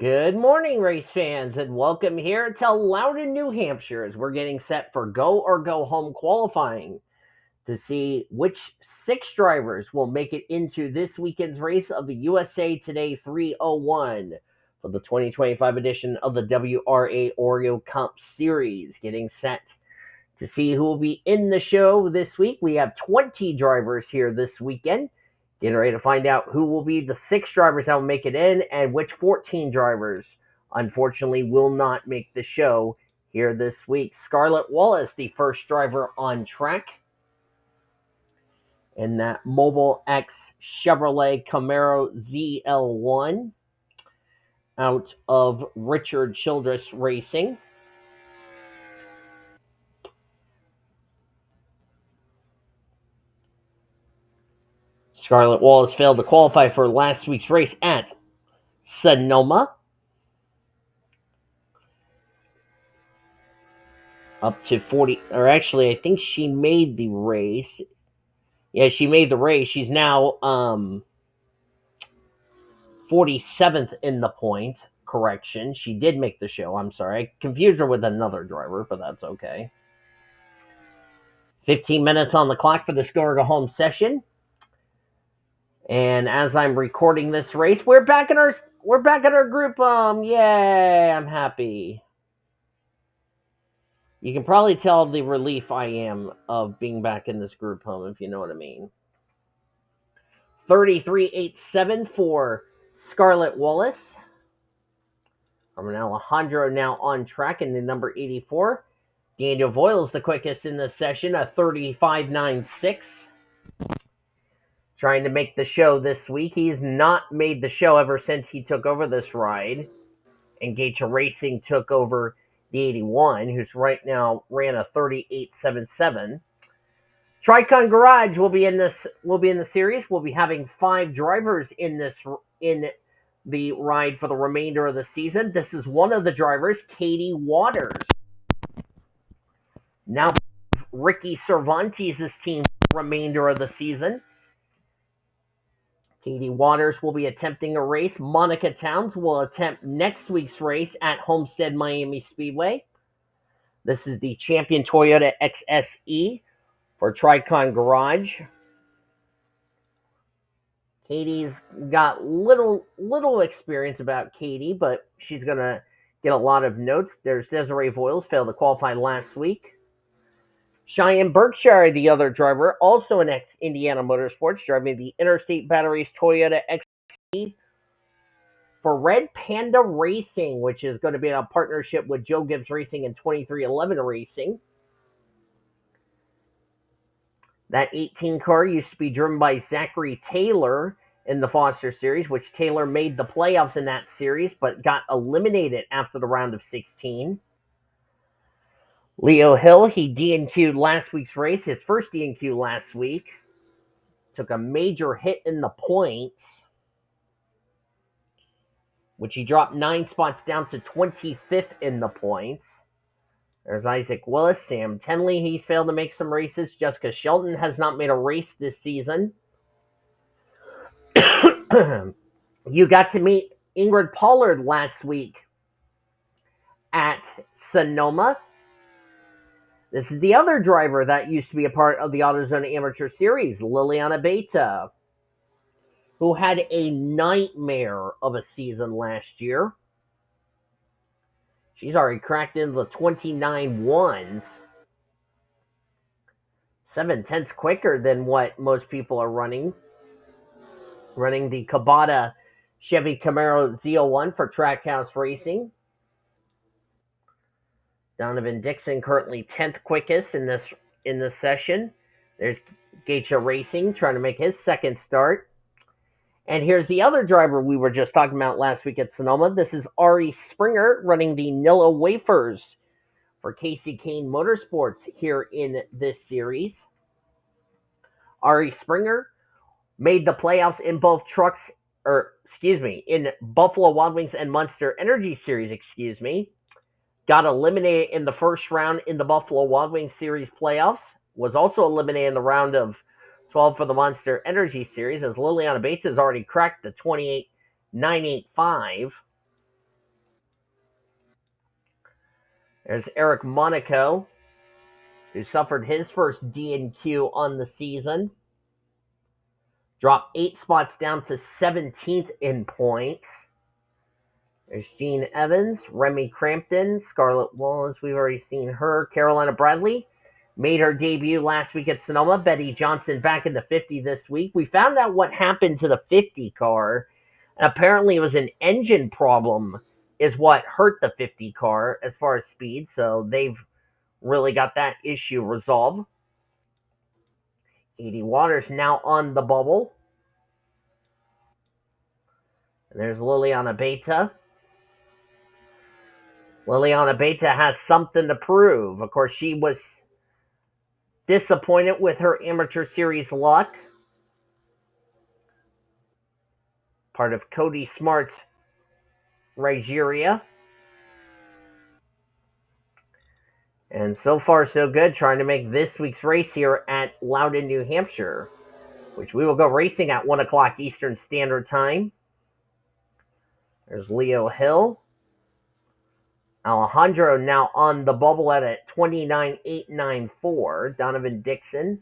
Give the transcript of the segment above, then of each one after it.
Good morning, race fans, and welcome here to Loudon, New Hampshire, as we're getting set for Go or Go Home qualifying to see which six drivers will make it into this weekend's race of the USA Today 301 for the 2025 edition of the WRA Oreo Cup Series. Getting set to see who will be in the show this week. We have 20 drivers here this weekend. Getting ready to find out who will be the six drivers that will make it in and which 14 drivers, unfortunately, will not make the show here this week. Scarlett Wallace, the first driver on track in that Mobile X Chevrolet Camaro ZL1 out of Richard Childress Racing. Scarlett Wallace failed to qualify for last week's race at Sonoma. Up to 40, or actually, I think she made the race. Yeah, she made the race. She's now 47th in the point. Correction. She did make the show. I'm sorry. I confused her with another driver, but that's okay. 15 minutes on the clock for the Go Home session. And as I'm recording this race, we're back in our group yay, I'm happy. You can probably tell the relief I am of being back in this group home, if you know what I mean. 33.87 for Scarlett Wallace. Armin Alejandro now on track in the number 84. Daniel Voiles the quickest in this session, a 35.96. Trying to make the show this week. He's not made the show ever since he took over this ride. And GOGH Racing took over the 81, who's right now ran a 38.77. Tricon Garage will be in the series. We'll be having 5 drivers in the ride for the remainder of the season. This is one of the drivers, Katie Waters. Now Ricky Cervantes' team for the remainder of the season. Katie Waters will be attempting a race. Monica Towns will attempt next week's race at Homestead Miami Speedway. This is the champion Toyota XSE for Tricon Garage. Katie's got little experience about Katie, but she's going to get a lot of notes. There's Desiree Voiles, failed to qualify last week. Cheyenne Berkshire, the other driver, also an ex-Indiana Motorsports, driving the Interstate Batteries Toyota XSE for Red Panda Racing, which is going to be in a partnership with Joe Gibbs Racing and 2311 Racing. That 18 car used to be driven by Zachary Taylor in the Foster Series, which Taylor made the playoffs in that series, but got eliminated after the round of 16. Leo Hill, he DNQ'd last week's race, his first DNQ last week. Took a major hit in the points, which he dropped 9 spots down to 25th in the points. There's Isaac Willis, Sam Tenley, he's failed to make some races. Jessica Shelton has not made a race this season. You got to meet Ingrid Pollard last week at Sonoma. This is the other driver that used to be a part of the AutoZone Amateur Series, Liliana Beta, who had a nightmare of a season last year. She's already cracked into the 29 ones. 7/10 quicker than what most people are running. Running the Cabada Chevy Camaro Z01 for Trackhouse Racing. Donovan Dixon currently 10th quickest in this session. There's GOGH Racing trying to make his second start. And here's the other driver we were just talking about last week at Sonoma. This is Ari Springer running the Nilla Wafers for Casey Kane Motorsports here in this series. Ari Springer made the playoffs in both in Buffalo Wild Wings and Monster Energy Series, Got eliminated in the first round in the Buffalo Wild Wings Series playoffs. Was also eliminated in the round of 12 for the Monster Energy Series, as Liliana Bates has already cracked the 28.985. There's Eric Monaco, who suffered his first DNQ on the season. Dropped 8 spots down to 17th in points. There's Gene Evans, Remy Crampton, Scarlett Wallace, we've already seen her. Carolina Bradley made her debut last week at Sonoma. Betty Johnson back in the 50 this week. We found out what happened to the 50 car. And apparently it was an engine problem is what hurt the 50 car as far as speed. So they've really got that issue resolved. 80 Waters now on the bubble. And there's Liliana Beta. Liliana Beta has something to prove. Of course, she was disappointed with her amateur series luck. Part of Cody Smart's Nigeria. And so far, so good, trying to make this week's race here at Loudon, New Hampshire, which we will go racing at 1 o'clock Eastern Standard Time. There's Leo Hill. Alejandro now on the bubble at a 29.894. Donovan Dixon.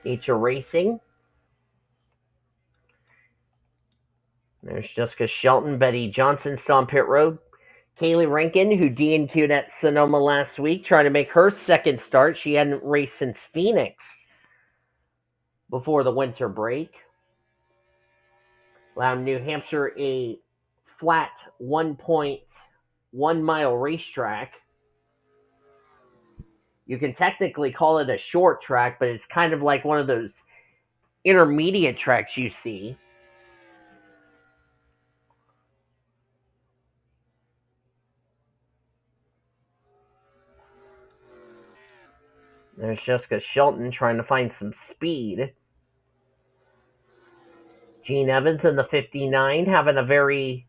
H Racing. There's Jessica Shelton, Betty Johnson still on pit road. Kaylee Rankin, who DNQ'd at Sonoma last week, trying to make her second start. She hadn't raced since Phoenix before the winter break. Loudon, New Hampshire, a flat 1.1 mile racetrack. You can technically call it a short track, but it's kind of like one of those intermediate tracks you see. There's Jessica Shelton trying to find some speed. Gene Evans in the 59 having a very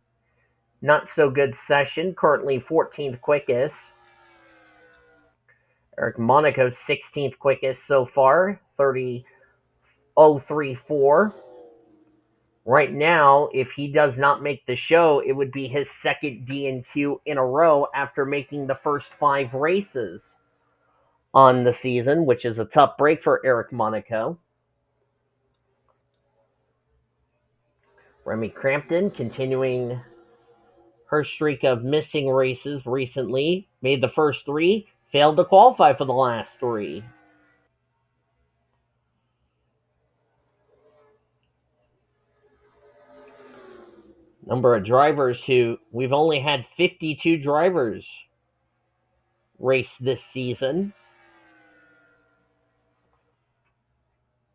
not so good session, currently 14th quickest. Eric Monaco 16th quickest so far, 30.034. Right now, if he does not make the show, it would be his second DNQ in a row after making the first 5 races on the season, which is a tough break for Eric Monaco. Remy Crampton continuing her streak of missing races recently. Made the first 3, failed to qualify for the last 3. Number of drivers who we've only had 52 drivers race this season,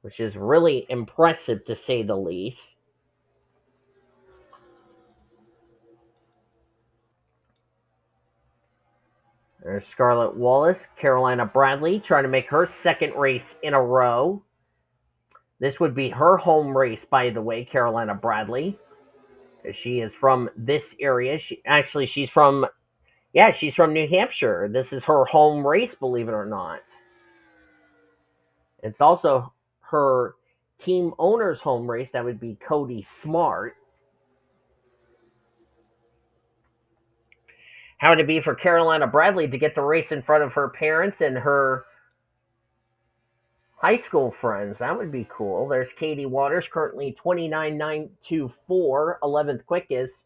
which is really impressive to say the least. There's Scarlett Wallace, Carolina Bradley, trying to make her second race in a row. This would be her home race, by the way, Carolina Bradley. She is from this area. She's from New Hampshire. This is her home race, believe it or not. It's also her team owner's home race. That would be Cody Smart. How would it be for Carolina Bradley to get the race in front of her parents and her high school friends? That would be cool. There's Katie Waters, currently 29.924, 11th quickest.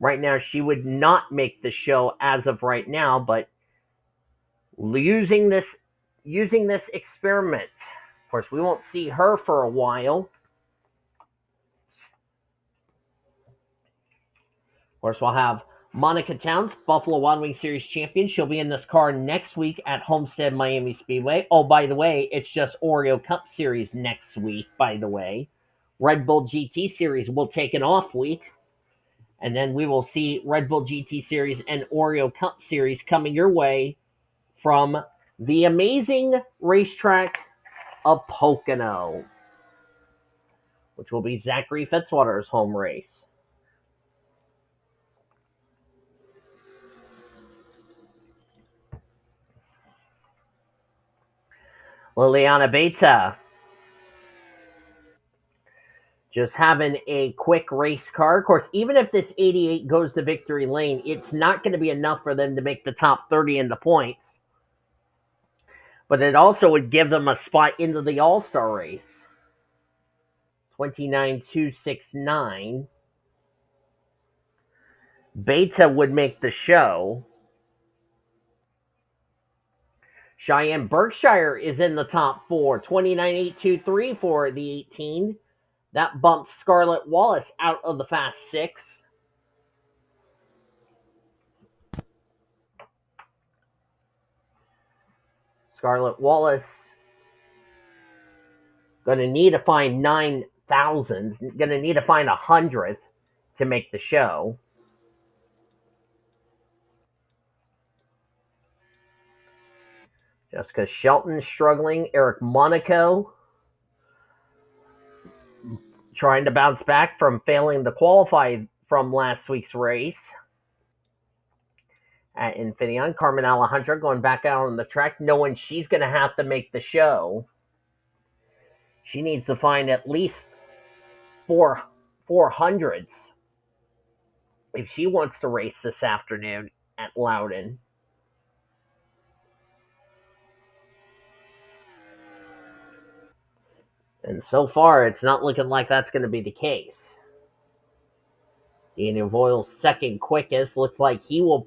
Right now, she would not make the show as of right now, but using this experiment. Of course, we won't see her for a while. Of course, we'll have Monica Towns, Buffalo Wild Wings Series champion. She'll be in this car next week at Homestead Miami Speedway. Oh, by the way, it's just Oreo Cup Series next week, by the way. Red Bull GT Series will take an off week. And then we will see Red Bull GT Series and Oreo Cup Series coming your way from the amazing racetrack of Pocono, which will be Zachary Fitzwater's home race. Liliana Beta Just having a quick race car. Of course, even if this 88 goes to victory lane, it's not going to be enough for them to make the top 30 in the points. But it also would give them a spot into the All-Star race. 29,269. Beta would make the show. Cheyenne Berkshire is in the top four. 29,823 for the 18. That bumps Scarlett Wallace out of the Fast Six. Scarlett Wallace going to need to find 9,000. Going to need to find 100th to make the show. Jessica Shelton struggling. Eric Monaco trying to bounce back from failing to qualify from last week's race. At Infineon, Carmen Alejandra going back out on the track, knowing she's going to have to make the show. She needs to find at least 400s if she wants to race this afternoon at Loudon. And so far, it's not looking like that's going to be the case. Daniel Voil's second quickest looks like he will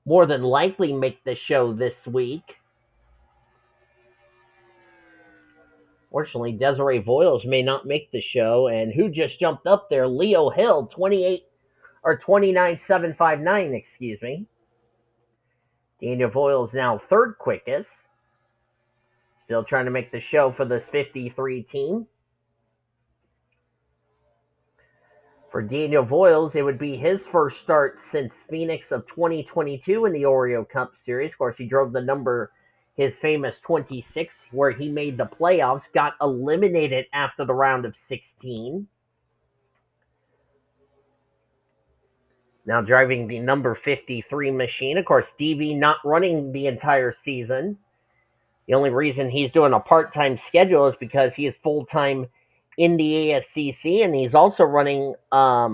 more than likely make the show this week. Fortunately, Desiree Voiles may not make the show. And who just jumped up there? Leo Hill, 29,759, excuse me. Daniel Voiles now third quickest. Still trying to make the show for this 53 team. For Daniel Voiles, it would be his first start since Phoenix of 2022 in the Oreo Cup Series. Of course, he drove his famous 26, where he made the playoffs, got eliminated after the round of 16. Now driving the number 53 machine. Of course, DV not running the entire season. The only reason he's doing a part-time schedule is because he is full-time in the ASCC, and he's also running a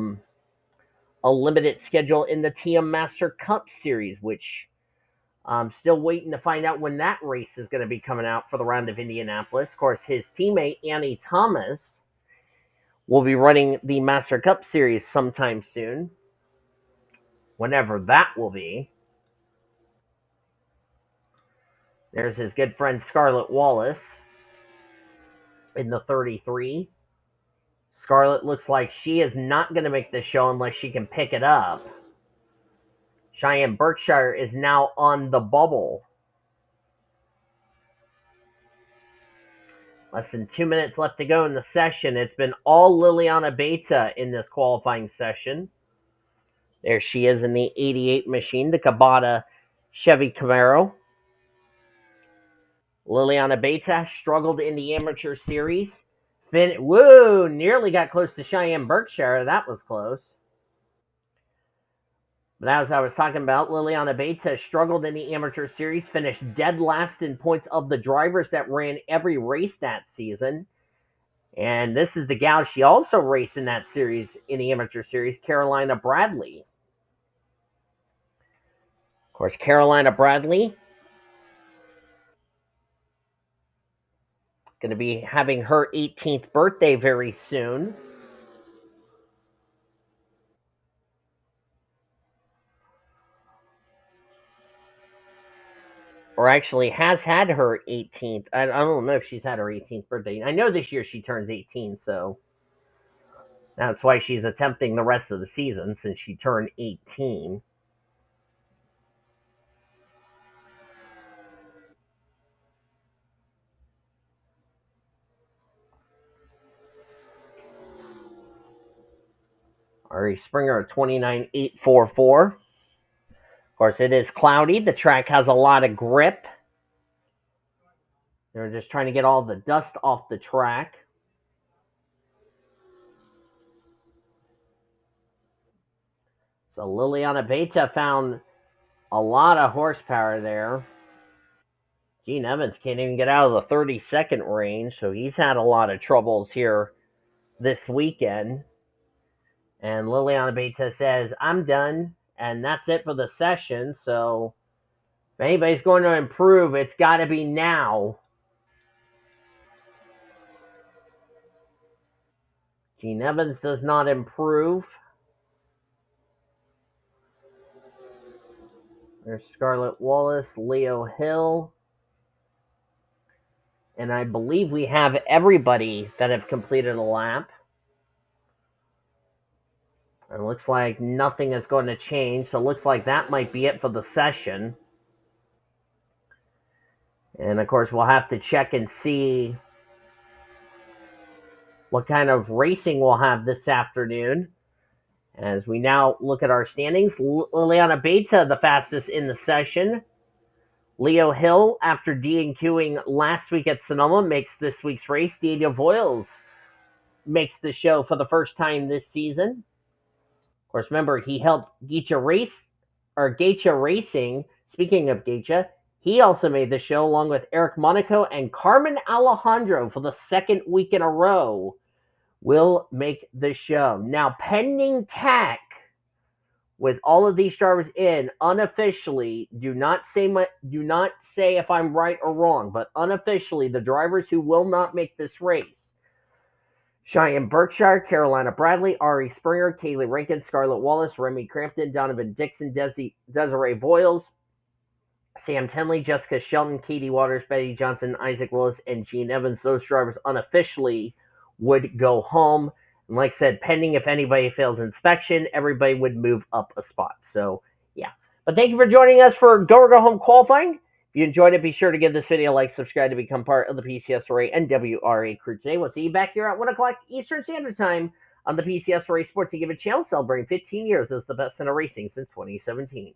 limited schedule in the TM Master Cup Series, which I'm still waiting to find out when that race is going to be coming out for the round of Indianapolis. Of course, his teammate, Annie Thomas, will be running the Master Cup Series sometime soon, whenever that will be. There's his good friend Scarlett Wallace in the 33. Scarlett looks like she is not going to make this show unless she can pick it up. Cheyenne Berkshire is now on the bubble. Less than 2 minutes left to go in the session. It's been all Liliana Beta in this qualifying session. There she is in the 88 machine, the Cabata Chevy Camaro. Liliana Beta struggled in the amateur series. Nearly got close to Cheyenne Berkshire. That was close. But as I was talking about, Liliana Beta struggled in the amateur series, finished dead last in points of the drivers that ran every race that season. And this is the gal she also raced in that series, in the amateur series, Carolina Bradley. Of course, Carolina Bradley going to be having her 18th birthday very soon. Or actually has had her 18th. I don't know if she's had her 18th birthday. I know this year she turns 18, so that's why she's attempting the rest of the season, since she turned 18. Ari Springer, 29,844. Of course, it is cloudy. The track has a lot of grip. They're just trying to get all the dust off the track. So Liliana Beta found a lot of horsepower there. Gene Evans can't even get out of the 30-second range, so he's had a lot of troubles here this weekend. And Liliana Beta says, I'm done. And that's it for the session. So if anybody's going to improve, it's got to be now. Gene Evans does not improve. There's Scarlett Wallace, Leo Hill. And I believe we have everybody that have completed a lap. It looks like nothing is going to change. So it looks like that might be it for the session. And of course, we'll have to check and see what kind of racing we'll have this afternoon. As we now look at our standings, Liliana Beta, the fastest in the session. Leo Hill, after DNQing last week at Sonoma, makes this week's race. Daniel Voiles makes the show for the first time this season. Of course, remember, he helped GOGH Racing. Speaking of GOGH, he also made the show along with Eric Monaco and Carmen Alejandro for the second week in a row. Will make the show. Now, pending TAC, with all of these drivers in, unofficially, do not say if I'm right or wrong, but unofficially, the drivers who will not make this race: Cheyenne Berkshire, Carolina Bradley, Ari Springer, Kaylee Rankin, Scarlett Wallace, Remy Crampton, Donovan Dixon, Desiree Voiles, Sam Tenley, Jessica Shelton, Katie Waters, Betty Johnson, Isaac Willis, and Gene Evans. Those drivers unofficially would go home. And like I said, pending if anybody fails inspection, everybody would move up a spot. So, yeah. But thank you for joining us for Go or Go Home qualifying. If you enjoyed it, be sure to give this video a like, subscribe to become part of the PCSRA and WRA crew today. We'll see you back here at 1 o'clock Eastern Standard Time on the PCSRA Sports and Give It channel, celebrating 15 years as the best in racing since 2017.